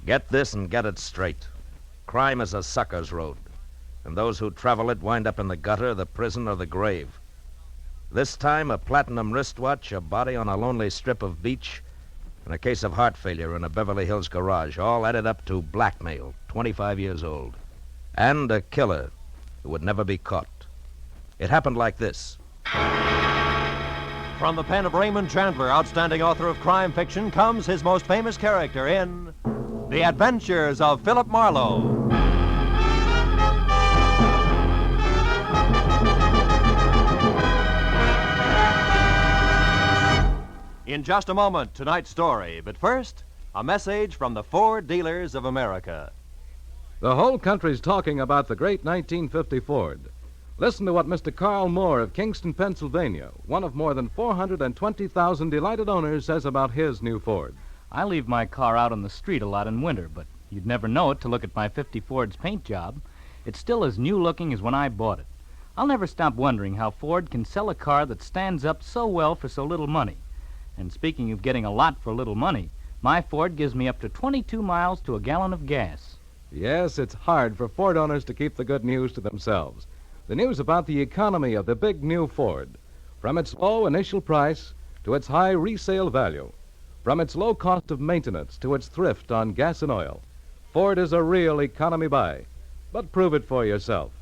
Get this and get it straight. Crime is a sucker's road, and those who travel it wind up in the gutter, the prison, or the grave. This time, a platinum wristwatch, a body on a lonely strip of beach, and a case of heart failure in a Beverly Hills garage, all added up to blackmail, 25 years old, and a killer who would never be caught. It happened like this. From the pen of Raymond Chandler, outstanding author of crime fiction, comes his most famous character in The Adventures of Philip Marlowe. In just a moment, tonight's story. But first, a message from the Ford Dealers of America. The whole country's talking about the great 1950 Ford. Listen to what Mr. Carl Moore of Kingston, Pennsylvania, one of more than 420,000 delighted owners, says about his new Ford. I leave my car out on the street a lot in winter, but you'd never know it to look at my 50 Ford's paint job. It's still as new-looking as when I bought it. I'll never stop wondering how Ford can sell a car that stands up so well for so little money. And speaking of getting a lot for little money, my Ford gives me up to 22 miles to a gallon of gas. Yes, it's hard for Ford owners to keep the good news to themselves. The news about the economy of the big new Ford. From its low initial price to its high resale value. From its low cost of maintenance to its thrift on gas and oil. Ford is a real economy buy. But prove it for yourself.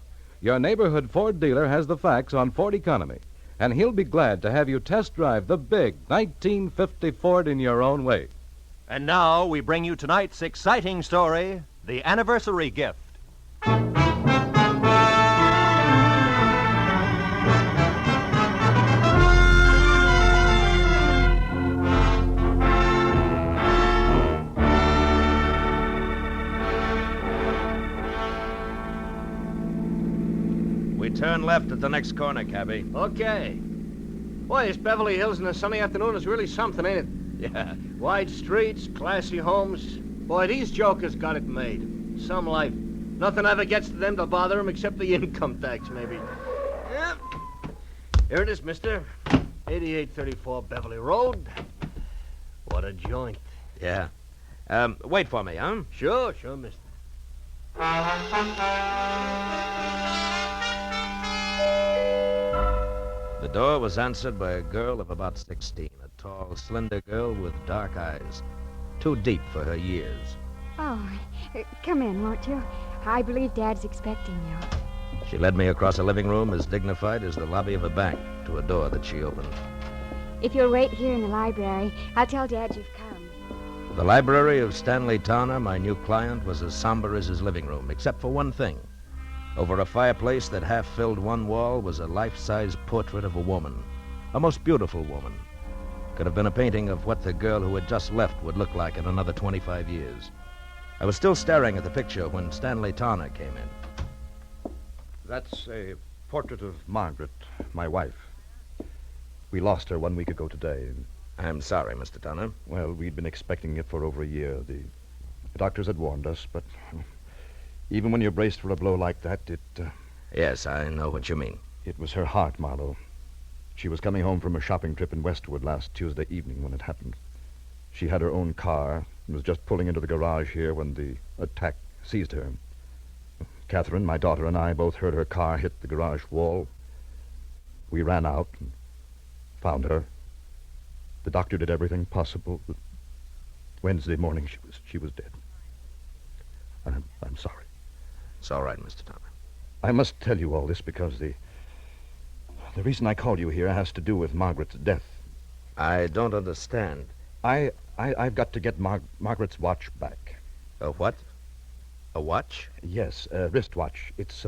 Your neighborhood Ford dealer has the facts on Ford economy, and he'll be glad to have you test drive the big 1950 Ford in your own way. And now we bring you tonight's exciting story, The Anniversary Gift. We turn left at the next corner, cabby. Okay. Boy, this Beverly Hills in a sunny afternoon is really something, ain't it? Yeah. Wide streets, classy homes. Boy, these jokers got it made. Some life. Nothing ever gets to them to bother them except the income tax, maybe. Yep. Here it is, mister. 8834 Beverly Road. What a joint. Yeah. Wait for me, huh? Sure, mister. The door was answered by a girl of about 16, a tall, slender girl with dark eyes, too deep for her years. Oh, come in, won't you? I believe Dad's expecting you. She led me across a living room as dignified as the lobby of a bank to a door that she opened. If you'll wait here in the library, I'll tell Dad you've come. The library of Stanley Towner, my new client, was as somber as his living room, except for one thing. Over a fireplace that half filled one wall was a life-size portrait of a woman, a most beautiful woman. Could have been a painting of what the girl who had just left would look like in another 25 years. I was still staring at the picture when Stanley Towner came in. That's a portrait of Margaret, my wife. We lost her 1 week ago today. I'm sorry, Mr. Towner. Well, we'd been expecting it for over a year. The doctors had warned us, but even when you're braced for a blow like that, Yes, I know what you mean. It was her heart, Marlowe. She was coming home from a shopping trip in Westwood last Tuesday evening when it happened. She had her own car and was just pulling into the garage here when the attack seized her. Catherine, my daughter, and I both heard her car hit the garage wall. We ran out and found her. The doctor did everything possible, but Wednesday morning she was dead. I'm sorry. It's all right, Mr. Towner. I must tell you all this because the reason I called you here has to do with Margaret's death. I don't understand. I've got to get Margaret's watch back. A what? A watch? Yes, a wristwatch. It's,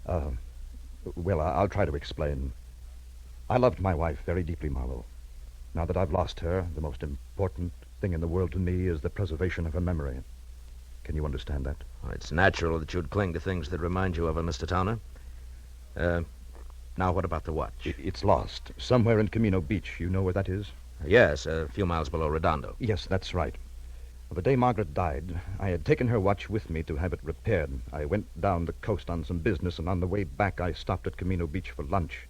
well, I'll try to explain. I loved my wife very deeply, Marlowe. Now that I've lost her, the most important thing in the world to me is the preservation of her memory. Can you understand that? Well, it's natural that you'd cling to things that remind you of her, Mr. Towner. Now what about the watch? It's lost. Somewhere in Camino Beach. You know where that is? Yes, a few miles below Redondo. Yes, that's right. Well, the day Margaret died, I had taken her watch with me to have it repaired. I went down the coast on some business, and on the way back I stopped at Camino Beach for lunch.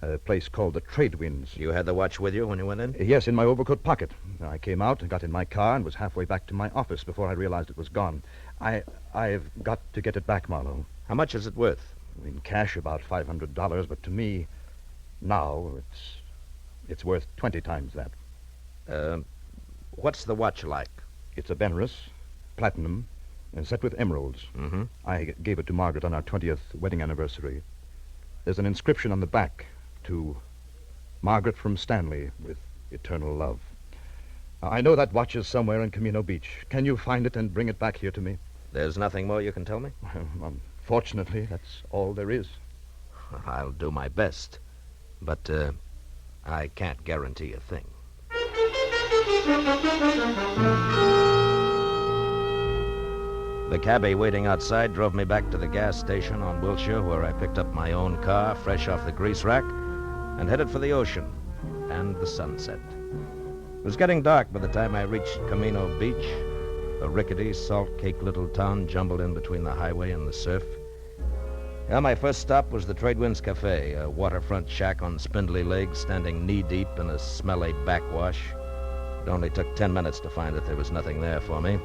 A place called the Trade Winds. You had the watch with you when you went in? Yes, in my overcoat pocket. I came out and got in my car and was halfway back to my office before I realized it was gone. I've got to get it back, Marlowe. How much is it worth? In cash, about $500, but to me, now, it's worth 20 times that. What's the watch like? It's a Benris, platinum, and set with emeralds. Mm-hmm. I gave it to Margaret on our 20th wedding anniversary. There's an inscription on the back to Margaret from Stanley with eternal love. I know that watch is somewhere in Camino Beach. Can you find it and bring it back here to me? There's nothing more you can tell me? Unfortunately, that's all there is. I'll do my best. But I can't guarantee a thing. The cabbie waiting outside drove me back to the gas station on Wilshire, where I picked up my own car, fresh off the grease rack, and headed for the ocean and the sunset. It was getting dark by the time I reached Camino Beach, a rickety, salt-caked little town jumbled in between the highway and the surf. Well, my first stop was the Trade Winds Cafe, a waterfront shack on spindly legs standing knee-deep in a smelly backwash. It only took 10 minutes to find that there was nothing there for me.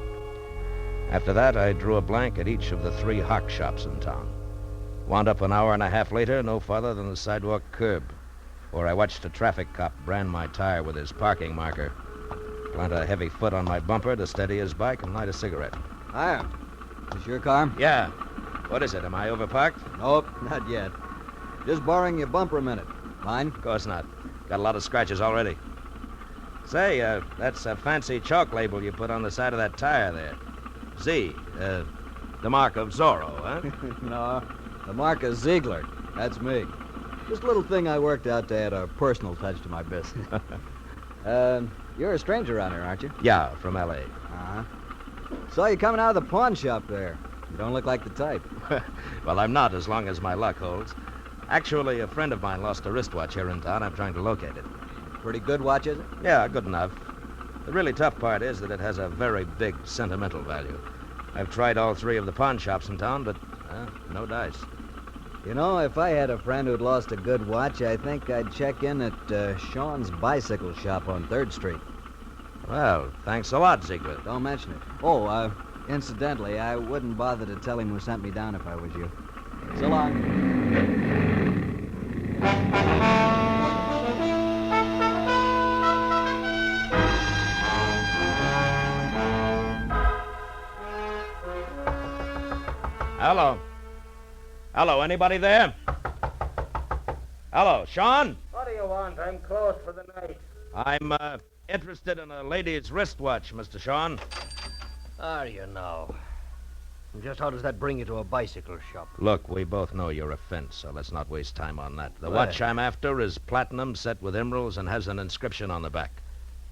After that, I drew a blank at each of the 3 hock shops in town. Wound up an hour and a half later, no farther than the sidewalk curb, where I watched a traffic cop brand my tire with his parking marker, plant a heavy foot on my bumper to steady his bike, and light a cigarette. Hiya. Is this your car? Yeah. What is it? Am I overparked? Nope, not yet. Just borrowing your bumper a minute. Mine? Of course not. Got a lot of scratches already. Say, that's a fancy chalk label you put on the side of that tire there. Z, the mark of Zorro, huh? No, the mark of Ziegler. That's me. Just a little thing I worked out to add a personal touch to my business. You're a stranger around here, aren't you? Yeah, from L.A. Uh-huh. Saw you coming out of the pawn shop there. You don't look like the type. Well, I'm not, as long as my luck holds. Actually, a friend of mine lost a wristwatch here in town. I'm trying to locate it. Pretty good watch, is it? Yeah, good enough. The really tough part is that it has a very big sentimental value. I've tried all 3 of the pawn shops in town, but no dice. You know, if I had a friend who'd lost a good watch, I think I'd check in at Sean's bicycle shop on 3rd Street. Well, thanks a lot, Ziegler. Don't mention it. Oh, incidentally, I wouldn't bother to tell him who sent me down if I was you. So long. Hello. Hello, anybody there? Hello, Sean? What do you want? I'm closed for the night. I'm, interested in a lady's wristwatch, Mr. Sean. How do you know? And just how does that bring you to a bicycle shop? Look, we both know your offense, so let's not waste time on that. The Well. watch I'm after is platinum set with emeralds and has an inscription on the back.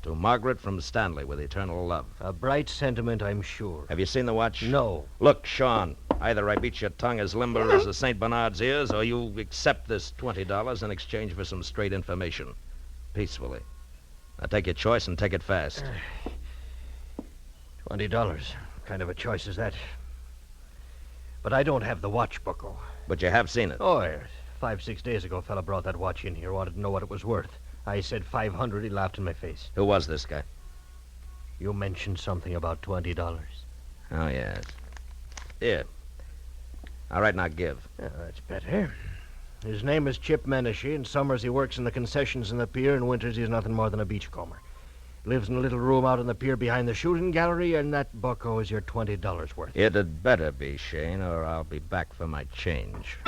To Margaret from Stanley with eternal love. A bright sentiment, I'm sure. Have you seen the watch? No. Look, Sean, either I beat your tongue as limber as a St. Bernard's ears, or you accept this $20 in exchange for some straight information. Peacefully. Now take your choice and take it fast. $20. What kind of a choice is that? But I don't have the watch, Bucko. But you have seen it. Oh, yes. 5-6 days ago, a fella brought that watch in here, wanted to know what it was worth. I said $500. He laughed in my face. Who was this guy? You mentioned something about $20. Oh, yes. Here. All right, now give. Yeah, that's better. His name is Chip Menashe. In summers, he works in the concessions in the pier. In winters, he's nothing more than a beachcomber. Lives in a little room out on the pier behind the shooting gallery, and that bucko is your $20 worth. It had better be, Shane, or I'll be back for my change.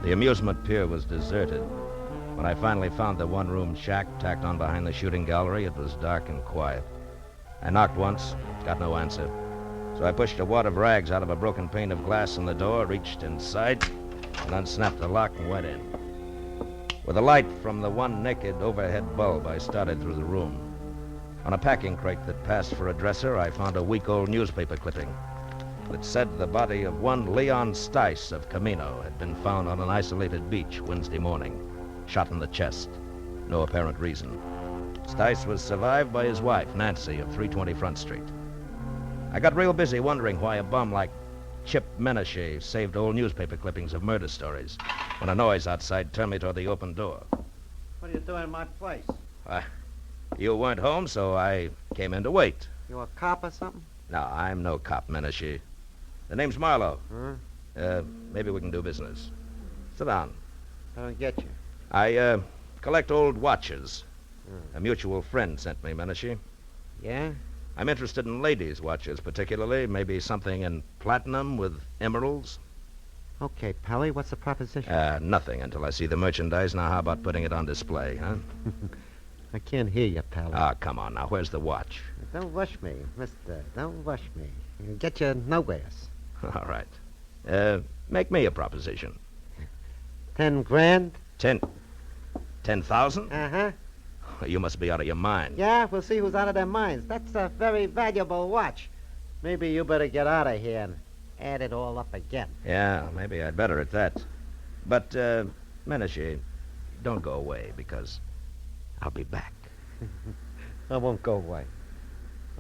The amusement pier was deserted. When I finally found the one-room shack tacked on behind the shooting gallery, it was dark and quiet. I knocked once, got no answer. So I pushed a wad of rags out of a broken pane of glass in the door, reached inside, and unsnapped the lock and went in. With the light from the one naked overhead bulb, I started through the room. On a packing crate that passed for a dresser, I found a week-old newspaper clipping that said the body of one Leon Stice of Camino had been found on an isolated beach Wednesday morning, shot in the chest. No apparent reason. Stice was survived by his wife, Nancy, of 320 Front Street. I got real busy wondering why a bum like Chip Menashe saved old newspaper clippings of murder stories when a noise outside turned me toward the open door. What are you doing in my place? You weren't home, so I came in to wait. You a cop or something? No, I'm no cop, Menashe. The name's Marlowe. Huh? Maybe we can do business. Sit down. I don't get you. I collect old watches. A mutual friend sent me, Menashe. Yeah? I'm interested in ladies' watches, particularly. Maybe something in platinum with emeralds. Okay, Pally, what's the proposition? Nothing until I see the merchandise. Now, how about putting it on display, huh? I can't hear you, Pally. Ah, come on now. Where's the watch? Don't rush me, mister. Don't rush me. It'll get you nowheres. All right. Make me a proposition. 10 grand? 10,000? Uh-huh. You must be out of your mind. Yeah, we'll see who's out of their minds. That's a very valuable watch. Maybe you better get out of here and add it all up again. Yeah, maybe I'd better at that. But, Menashe, don't go away, because I'll be back. I won't go away.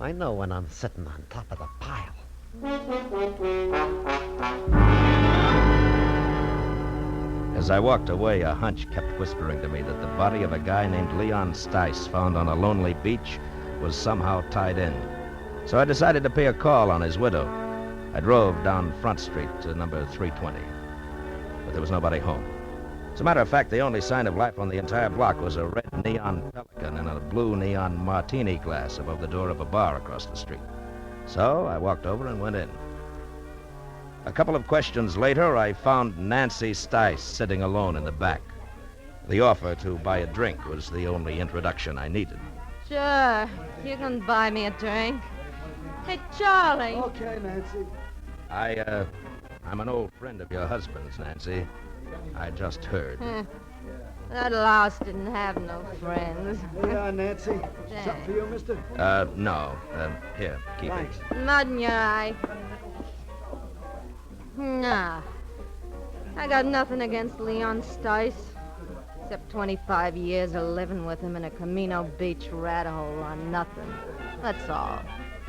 I know when I'm sitting on top of the pile. As I walked away, a hunch kept whispering to me that the body of a guy named Leon Stice, found on a lonely beach, was somehow tied in. So I decided to pay a call on his widow. I drove down Front Street to number 320, but there was nobody home. As a matter of fact, the only sign of life on the entire block was a red neon Pelican in a blue neon martini glass above the door of a bar across the street. So I walked over and went in. A couple of questions later, I found Nancy Stice sitting alone in the back. The offer to buy a drink was the only introduction I needed. Sure, you can buy me a drink. Hey, Charlie. Okay, Nancy. I'm an old friend of your husband's, Nancy. I just heard. That louse didn't have no friends. Yeah, Nancy. Something for you, mister? No. Here, keep Thanks. Mud in your eye. Nah. I got nothing against Leon Stice. Except 25 years of living with him in a Camino Beach rat hole on nothing. That's all.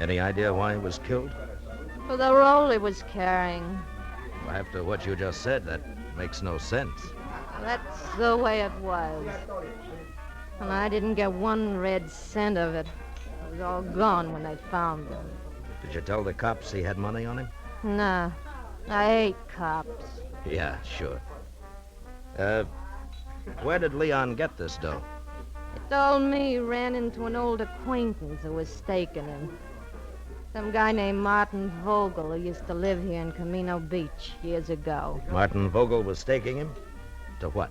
it. Any idea why he was killed? For the role he was carrying. Well, after what you just said, that makes no sense. That's the way it was. And I didn't get one red cent of it. It was all gone when they found him. Did you tell the cops he had money on him? Nah. I hate cops. Yeah, sure. Where did Leon get this dough? He told me he ran into an old acquaintance who was staking him. Some guy named Martin Vogel who used to live here in Camino Beach years ago. Martin Vogel was staking him? To what?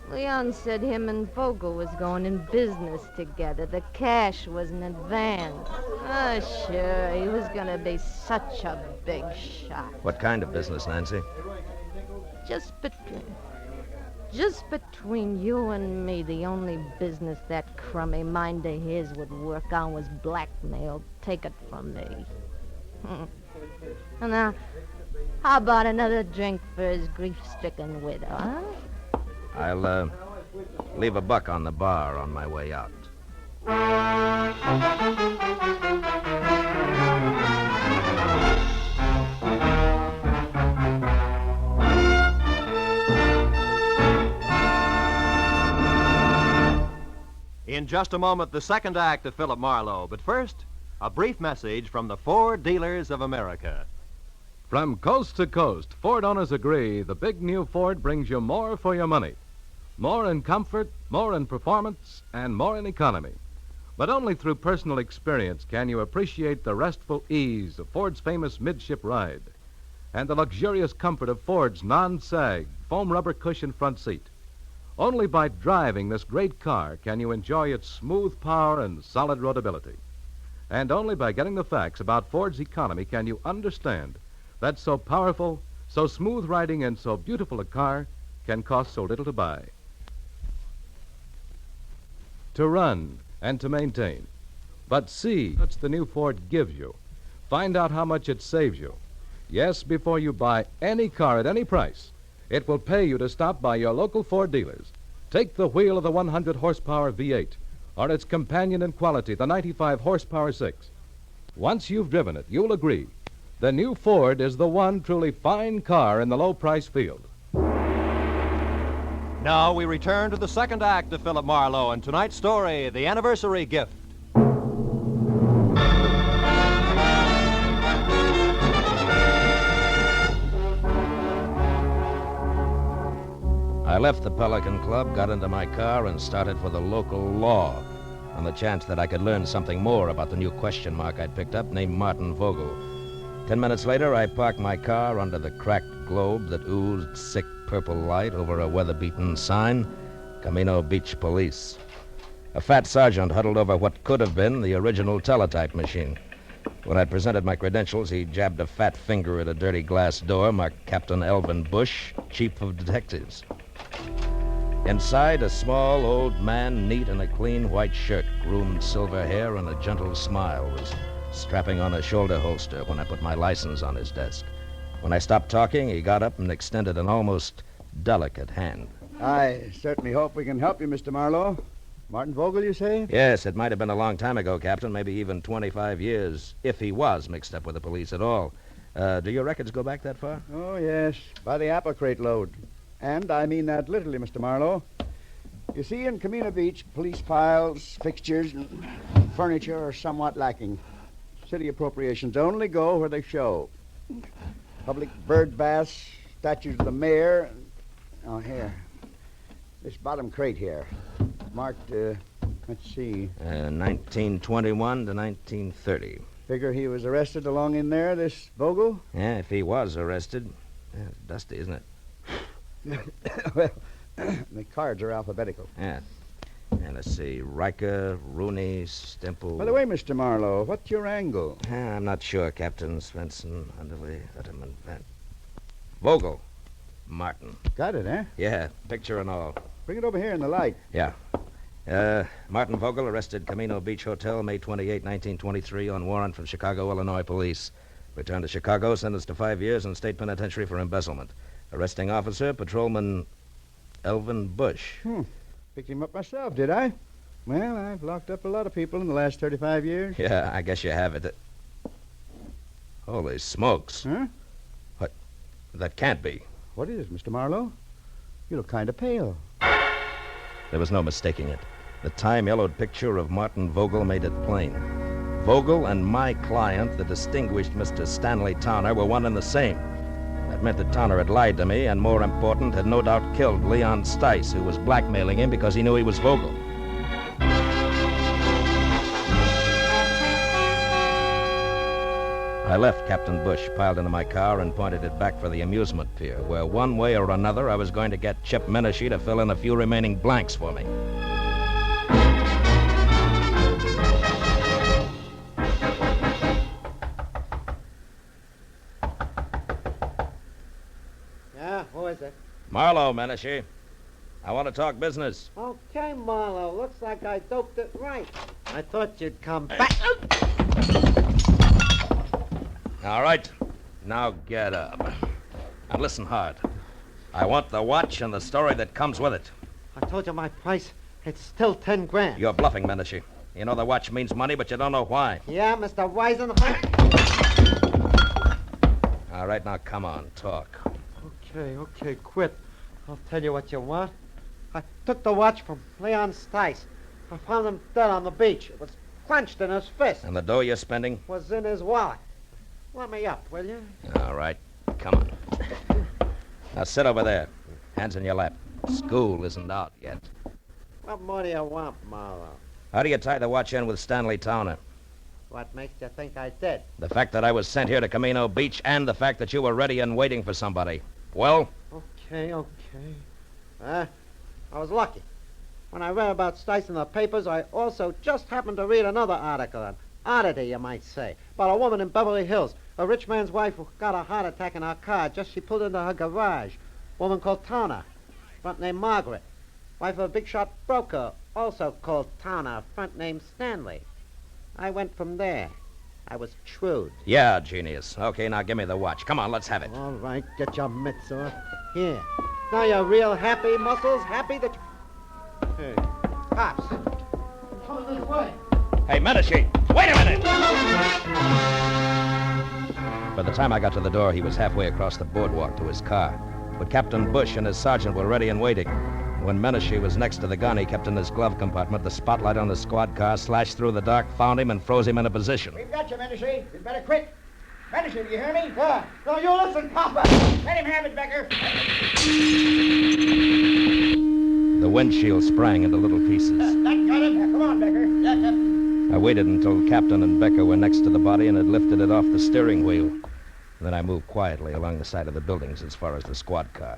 Leon said him and Vogel was going in business together. The cash was in advance. Oh, sure, he was going to be such a big shot. What kind of business, Nancy? Just between you and me, the only business that crummy mind of his would work on was blackmail. Take it from me. And now, how about another drink for his grief-stricken widow, huh? I'll, leave $1 on the bar on my way out. In just a moment, the second act of Philip Marlowe. But first, a brief message from the Ford Dealers of America. From coast to coast, Ford owners agree the big new Ford brings you more for your money. More in comfort, more in performance, and more in economy. But only through personal experience can you appreciate the restful ease of Ford's famous midship ride and the luxurious comfort of Ford's non-sag foam rubber cushion front seat. Only by driving this great car can you enjoy its smooth power and solid roadability. And only by getting the facts about Ford's economy can you understand that so powerful, so smooth riding, and so beautiful a car can cost so little to buy. To run and to maintain. But see what the new Ford gives you. Find out how much it saves you. Yes, before you buy any car at any price, it will pay you to stop by your local Ford dealers. Take the wheel of the 100 horsepower V8 or its companion in quality, the 95 horsepower 6. Once you've driven it, you'll agree. The new Ford is the one truly fine car in the low-price field. Now we return to the second act of Philip Marlowe and tonight's story, The Anniversary Gift. I left the Pelican Club, got into my car, and started for the local law on the chance that I could learn something more about the new question mark I'd picked up named Martin Vogel. 10 minutes later, I parked my car under the cracked globe that oozed sick purple light over a weather-beaten sign, Camino Beach Police. A fat sergeant huddled over what could have been the original teletype machine. When I presented my credentials, he jabbed a fat finger at a dirty glass door marked Captain Elvin Bush, Chief of Detectives. Inside, a small old man, neat in a clean white shirt, groomed silver hair, and a gentle smile, was strapping on a shoulder holster when I put my license on his desk. When I stopped talking, he got up and extended an almost delicate hand. I certainly hope we can help you, Mr. Marlowe. Martin Vogel, you say? Yes, it might have been a long time ago, Captain, maybe even 25 years, if he was mixed up with the police at all. Do your records go back that far? Oh, yes, by the apple crate load. And I mean that literally, Mr. Marlowe. You see, in Camino Beach, police files, fixtures, and furniture are somewhat lacking. City appropriations only go where they show. Public bird baths, statues of the mayor. Oh, here. This bottom crate here. Marked, let's see. 1921 to 1930. Figure he was arrested along in there, this Vogel? Yeah, if he was arrested. Yeah, it's dusty, isn't it? Well, the cards are alphabetical. Yeah. And let's see. Riker, Rooney, Stemple. By the way, Mr. Marlowe, what's your angle? I'm not sure, Captain. Svensson, Underley, Letterman, Van. Vogel. Martin. Got it, eh? Yeah, picture and all. Bring it over here in the light. Yeah. Martin Vogel arrested Camino Beach Hotel, May 28, 1923, on warrant from Chicago, Illinois police. Returned to Chicago, sentenced to 5 years in state penitentiary for embezzlement. Arresting officer, Patrolman Elvin Bush. Picked him up myself, did I? Well, I've locked up a lot of people in the last 35 years. Yeah, I guess you have it. Holy smokes. Huh? What? That can't be. What is it, Mr. Marlowe? You look kind of pale. There was no mistaking it. The time-yellowed picture of Martin Vogel made it plain. Vogel and my client, the distinguished Mr. Stanley Towner, were one and the same. That meant that Towner had lied to me, and more important, had no doubt killed Leon Stice, who was blackmailing him because he knew he was Vogel. I left Captain Bush piled into my car and pointed it back for the amusement pier, where one way or another I was going to get Chip Menashe to fill in a few remaining blanks for me. Yeah, who is it? Marlowe, Menashe. I want to talk business. Okay, Marlowe. Looks like I doped it right. I thought you'd come back. All right. Now get up. And listen hard. I want the watch and the story that comes with it. I told you my price. It's still 10 grand. You're bluffing, Menashe. You know the watch means money, but you don't know why. Yeah, Mr. Wisen. All right, now come on, talk. Okay, quit. I'll tell you what you want. I took the watch from Leon Stice. I found him dead on the beach. It was clenched in his fist. And the dough you're spending? Was in his wallet. Let me up, will you? All right, come on. Now sit over there. Hands in your lap. School isn't out yet. What more do you want, Marlowe? How do you tie the watch in with Stanley Towner? What makes you think I did? The fact that I was sent here to Camino Beach and the fact that you were ready and waiting for somebody. Well? Okay. I was lucky. When I read about Stice in the papers, I also just happened to read another article, an oddity, you might say, about a woman in Beverly Hills, a rich man's wife who got a heart attack in her car just as she pulled into her garage. Woman called Towner, front name Margaret. Wife of a big-shot broker, also called Towner, front name Stanley. I went from there. I was shrewd. Yeah, genius. Okay, now give me the watch. Come on, let's have it. All right, get your mitts off. Here. Now you're real happy, Muscles? Happy that you... Hey, cops. Coming this way. Hey, Menashe, wait a minute! By the time I got to the door, he was halfway across the boardwalk to his car. But Captain Bush and his sergeant were ready and waiting. When Menashe was next to the gun he kept in his glove compartment, the spotlight on the squad car slashed through the dark, found him, and froze him in a position. We've got you, Menashe. You'd better quit. Menashe, do you hear me? No, you listen, Papa. Let him have it, Becker. The windshield sprang into little pieces. That got him. Come on, Becker. Yeah, Captain. I waited until Captain and Becker were next to the body and had lifted it off the steering wheel. Then I moved quietly along the side of the buildings as far as the squad car.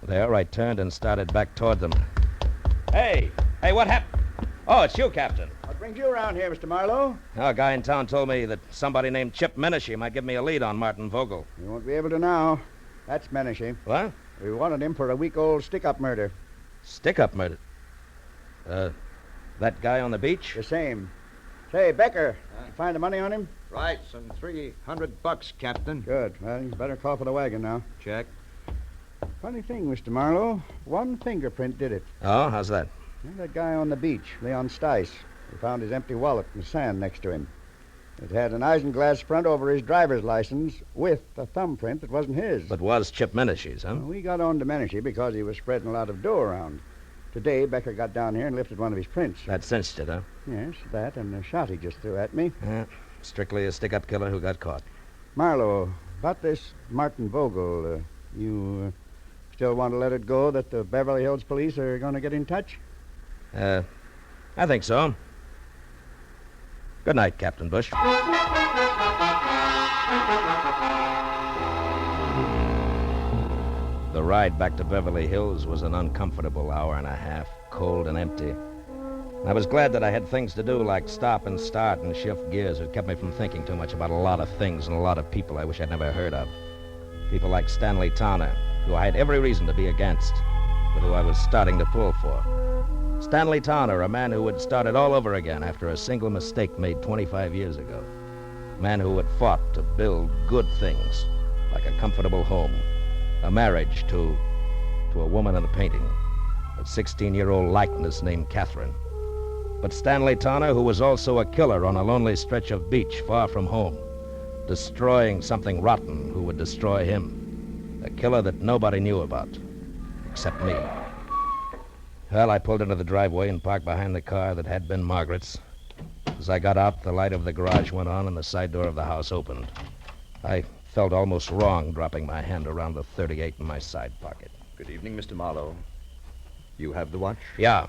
There, I turned and started back toward them. Hey, what happened? Oh, it's you, Captain. What brings you around here, Mr. Marlowe? A guy in town told me that somebody named Chip Menashe might give me a lead on Martin Vogel. You won't be able to now. That's Menashe. What? We wanted him for a week-old stick-up murder. Stick-up murder? That guy on the beach? The same. Say, Becker, you find the money on him? Right, some $300, Captain. Good. Well, you better call for the wagon now. Check. Funny thing, Mr. Marlowe. One fingerprint did it. Oh, how's that? That guy on the beach, Leon Stice. We found his empty wallet in the sand next to him. It had an isinglass front over his driver's license with a thumbprint that wasn't his. But was Chip Menashe's, huh? Well, we got on to Menashe because he was spreading a lot of dough around. Today, Becker got down here and lifted one of his prints. That cinched it, huh? Yes, that and the shot he just threw at me. Strictly a stick-up killer who got caught. Marlowe, about this Martin Vogel, you still want to let it go that the Beverly Hills police are going to get in touch? I think so. Good night, Captain Bush. The ride back to Beverly Hills was an uncomfortable hour and a half, cold and empty. I was glad that I had things to do like stop and start and shift gears. It kept me from thinking too much about a lot of things and a lot of people I wish I'd never heard of. People like Stanley Towner, who I had every reason to be against, but who I was starting to pull for. Stanley Towner, a man who had started all over again after a single mistake made 25 years ago. A man who had fought to build good things, like a comfortable home, a marriage to a woman in a painting, a 16-year-old likeness named Catherine. But Stanley Towner, who was also a killer on a lonely stretch of beach far from home, destroying something rotten who would destroy him. A killer that nobody knew about, except me. Well, I pulled into the driveway and parked behind the car that had been Margaret's. As I got out, the light of the garage went on and the side door of the house opened. I felt almost wrong dropping my hand around the .38 in my side pocket. Good evening, Mr. Marlowe. You have the watch? Yeah.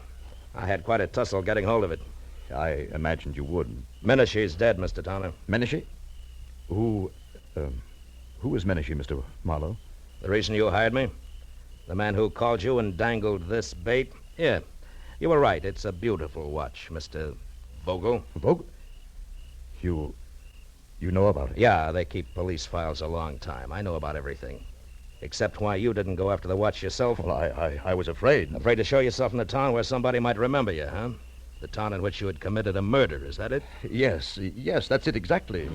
I had quite a tussle getting hold of it. I imagined you would. Menashe's dead, Mr. Towner. Menashe? Who is Menashe, Mr. Marlowe? The reason you hired me? The man who called you and dangled this bait? Yeah, you were right. It's a beautiful watch, Mr. Vogel. Vogel? You know about it? Yeah, they keep police files a long time. I know about everything. Except why you didn't go after the watch yourself. Well, I was afraid. Afraid to show yourself in the town where somebody might remember you, huh? The town in which you had committed a murder, is that it? Yes, that's it exactly.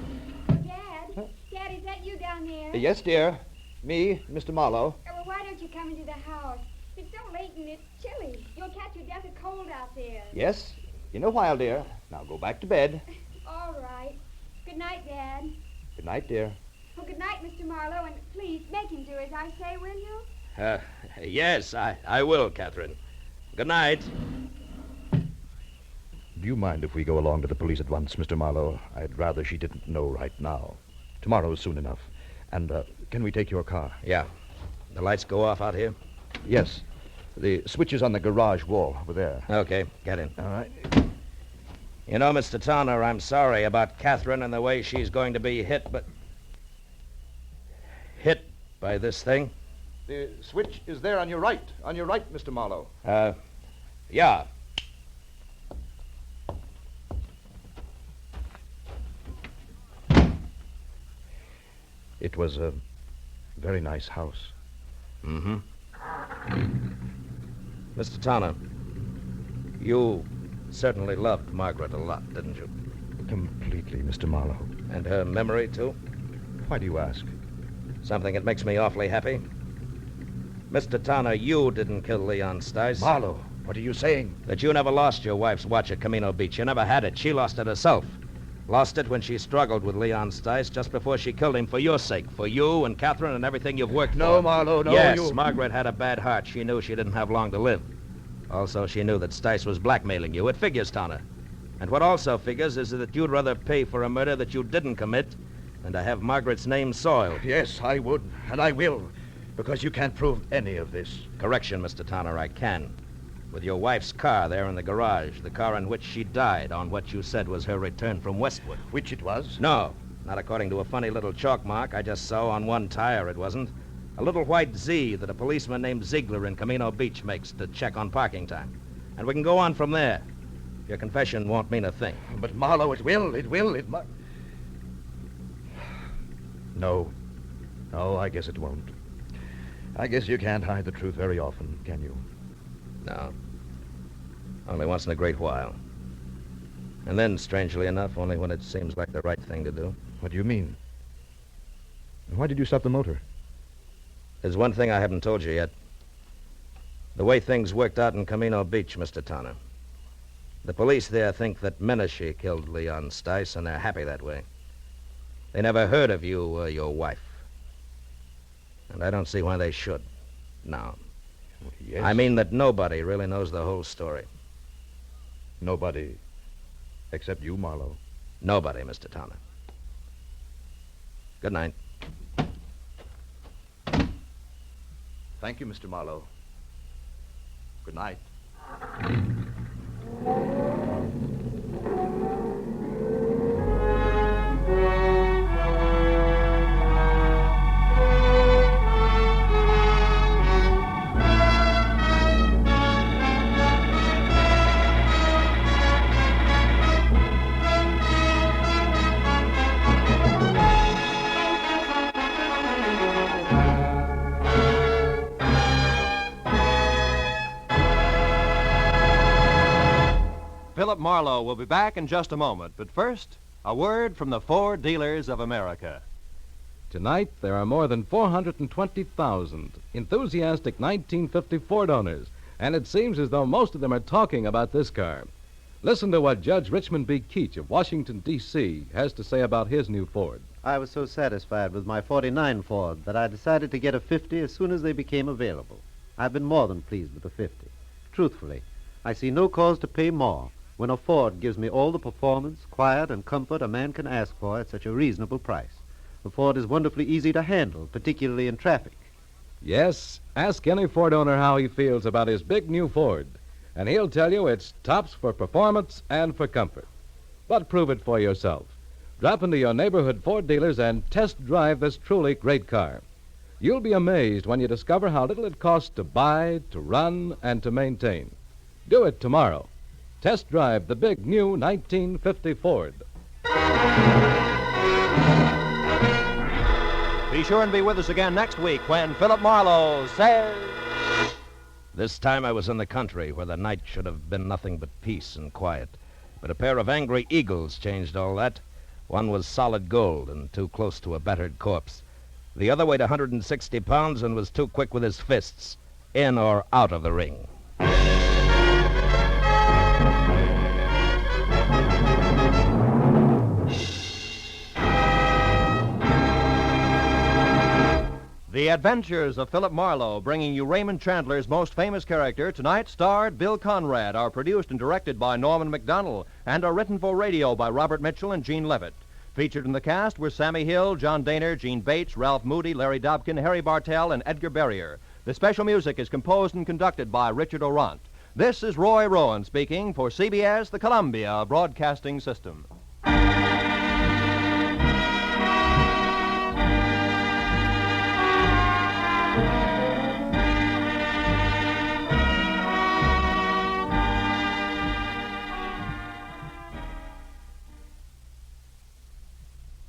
Dad? Dad, is that you down there? Yes, dear. Me, Mr. Marlowe. Well, why don't you come into the house? It's so late and it's chilly. You'll catch your death of cold out there. Yes, in a while, dear. Now go back to bed. All right. Good night, Dad. Good night, dear. Oh, good night, Mr. Marlowe, and please make him do as I say, will you? Yes, I will, Catherine. Good night. Do you mind if we go along to the police at once, Mr. Marlowe? I'd rather she didn't know right now. Tomorrow's soon enough. And can we take your car? Yeah. The lights go off out here? Yes. The switch is on the garage wall over there. Okay, get in. All right. You know, Mr. Towner, I'm sorry about Catherine and the way she's going to be hit by this thing. The switch is there on your right. On your right, Mr. Marlowe. Yeah. It was a very nice house. Mm-hmm. Mr. Towner, you certainly loved Margaret a lot, didn't you? Completely, Mr. Marlowe. And her memory, too? Why do you ask? Something that makes me awfully happy. Mr. Towner, you didn't kill Leon Stice. Marlowe, What are you saying? That you never lost your wife's watch at Camino Beach. You never had it. She lost it herself. Lost it when she struggled with Leon Stice just before she killed him for your sake. For you and Catherine and everything you've worked for. No, Marlowe, no. Yes, Margaret had a bad heart. She knew she didn't have long to live. Also, she knew that Stice was blackmailing you. It figures, Tana. And what also figures is that you'd rather pay for a murder that you didn't commit than to have Margaret's name soiled. Yes, I would, and I will, because you can't prove any of this. Correction, Mr. Tanner, I can. With your wife's car there in the garage, the car in which she died on what you said was her return from Westwood. Which it was? No, not according to a funny little chalk mark I just saw on one tire, it wasn't. A little white Z that a policeman named Ziegler in Camino Beach makes to check on parking time. And we can go on from there. Your confession won't mean a thing. But, Marlowe, it must... No, I guess it won't. I guess you can't hide the truth very often, can you? No. Only once in a great while. And then, strangely enough, only when it seems like the right thing to do. What do you mean? Why did you stop the motor? There's one thing I haven't told you yet. The way things worked out in Camino Beach, Mr. Tanner. The police there think that Menashe killed Leon Stice, and they're happy that way. They never heard of you or your wife. And I don't see why they should. No. Yes. I mean that nobody really knows the whole story. Nobody except you, Marlowe. Nobody, Mr. Tanner. Good night. Thank you, Mr. Marlowe. Good night. Philip Marlowe will be back in just a moment. But first, a word from the Ford Dealers of America. Tonight, there are more than 420,000 enthusiastic 1950 Ford owners, and it seems as though most of them are talking about this car. Listen to what Judge Richmond B. Keach of Washington, D.C. has to say about his new Ford. I was so satisfied with my 49 Ford that I decided to get a 50 as soon as they became available. I've been more than pleased with the 50. Truthfully, I see no cause to pay more when a Ford gives me all the performance, quiet, and comfort a man can ask for at such a reasonable price. The Ford is wonderfully easy to handle, particularly in traffic. Yes, ask any Ford owner how he feels about his big new Ford, and he'll tell you it's tops for performance and for comfort. But prove it for yourself. Drop into your neighborhood Ford dealers and test drive this truly great car. You'll be amazed when you discover how little it costs to buy, to run, and to maintain. Do it tomorrow. Test drive the big new 1950 Ford. Be sure and be with us again next week when Philip Marlowe says... This time I was in the country where the night should have been nothing but peace and quiet. But a pair of angry eagles changed all that. One was solid gold and too close to a battered corpse. The other weighed 160 pounds and was too quick with his fists, in or out of the ring. The Adventures of Philip Marlowe, bringing you Raymond Chandler's most famous character, tonight starred Bill Conrad, are produced and directed by Norman McDonnell, and are written for radio by Robert Mitchell and Gene Levitt. Featured in the cast were Sammy Hill, John Daner, Gene Bates, Ralph Moody, Larry Dobkin, Harry Bartell, and Edgar Barrier. The special music is composed and conducted by Richard Orant. This is Roy Rowan speaking for CBS, the Columbia Broadcasting System.